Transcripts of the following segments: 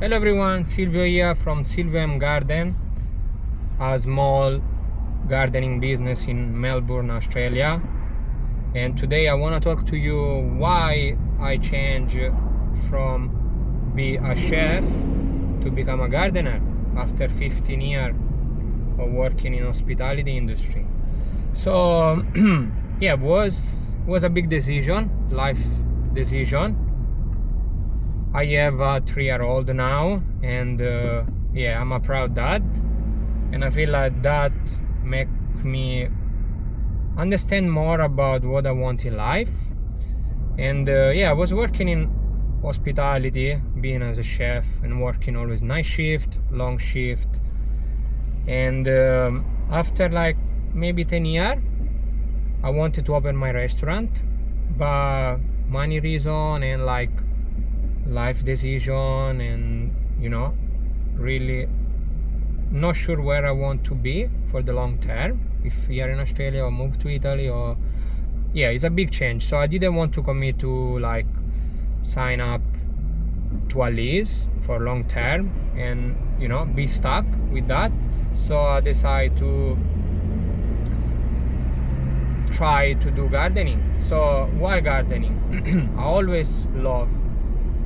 Hello everyone, Silvio here from Silvio M Garden, a small gardening business in Melbourne, Australia. And today I want to talk to you why I changed from be a chef to become a gardener after 15 years of working in hospitality industry. So yeah, was a big decision, life decision. I have a 3-year-old now, and yeah, I'm a proud dad, and I feel like that make me understand more about what I want in life. And yeah, I was working in hospitality, being as a chef, and working always night shift, long shift. And after like maybe 10 years, I wanted to open my restaurant, but money reason and like life decision, and really not sure where I want to be for the long term, if here in Australia or move to Italy, or yeah, it's a big change. So I didn't want to commit to like sign up to a lease for long term and be stuck with that. So I decided to try to do gardening. So why gardening? I always love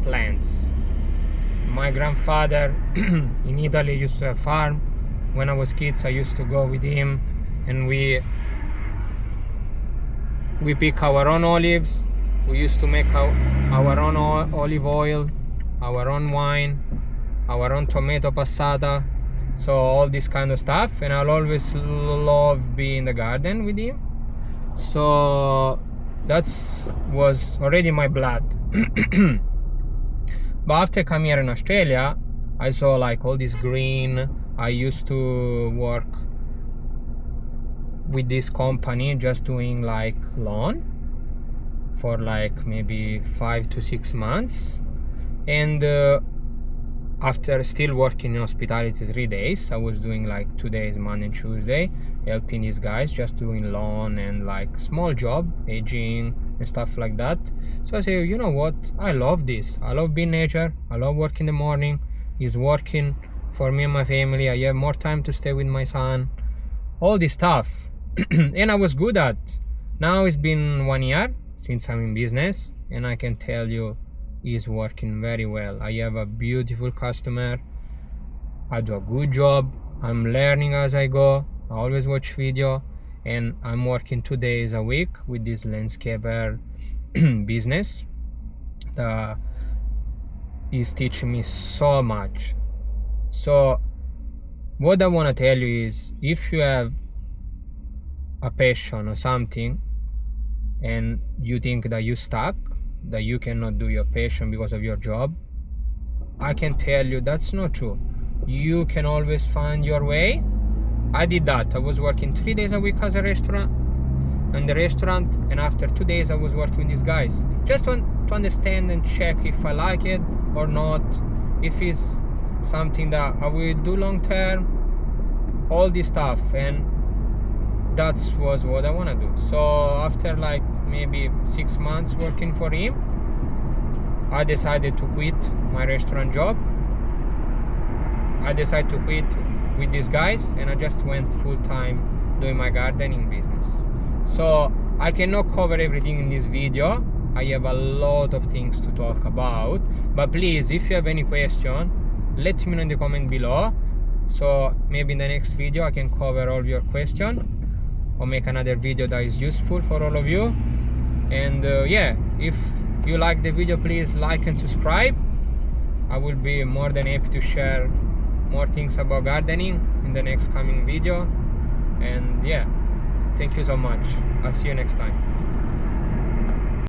plants. My grandfather in Italy used to have a farm. When I was kids, I used to go with him, and we pick our own olives. We used to make our own olive oil, our own wine, our own tomato passata, so all this kind of stuff. And I'll always love being in the garden with him. So that was already my blood. But after coming here in Australia, I saw like all this green. I used to work with this company just doing like lawn for like maybe 5 to 6 months. And after still working in hospitality 3 days, I was doing like 2 days, Monday and Tuesday, helping these guys just doing lawn and like small job, aging and stuff like that. So I say, you know what, I love this. I love being nature. I love working in the morning. It's working for me and my family. I have more time to stay with my son, all this stuff. And I was good at. Now it's been 1 year since I'm in business, and I can tell you it's working very well. I have a beautiful customer. I do a good job. I'm learning as I go. I always watch video, and I'm working 2 days a week with this landscaper business that is teaching me so much. So what I want to tell you is, if you have a passion or something and you think that you're stuck, that you cannot do your passion because of your job, I can tell you that's not true. You can always find your way. I did that. I was working 3 days a week as a restaurant, in the restaurant, and after 2 days I was working with these guys, just to understand and check if I like it or not, if it's something that I will do long term, all this stuff. And that was what I want to do. So after like maybe 6 months working for him, I decided to quit my restaurant job. I decided to quit with these guys, and I just went full-time doing my gardening business. So I cannot cover everything in this video. I have a lot of things to talk about, but please, if you have any question, let me know in the comment below, so maybe in the next video I can cover all your questions or make another video that is useful for all of you. And yeah, if you like the video, please like and subscribe. I will be more than happy to share more things about gardening in the next coming video. And yeah, thank you so much. I'll see you next time.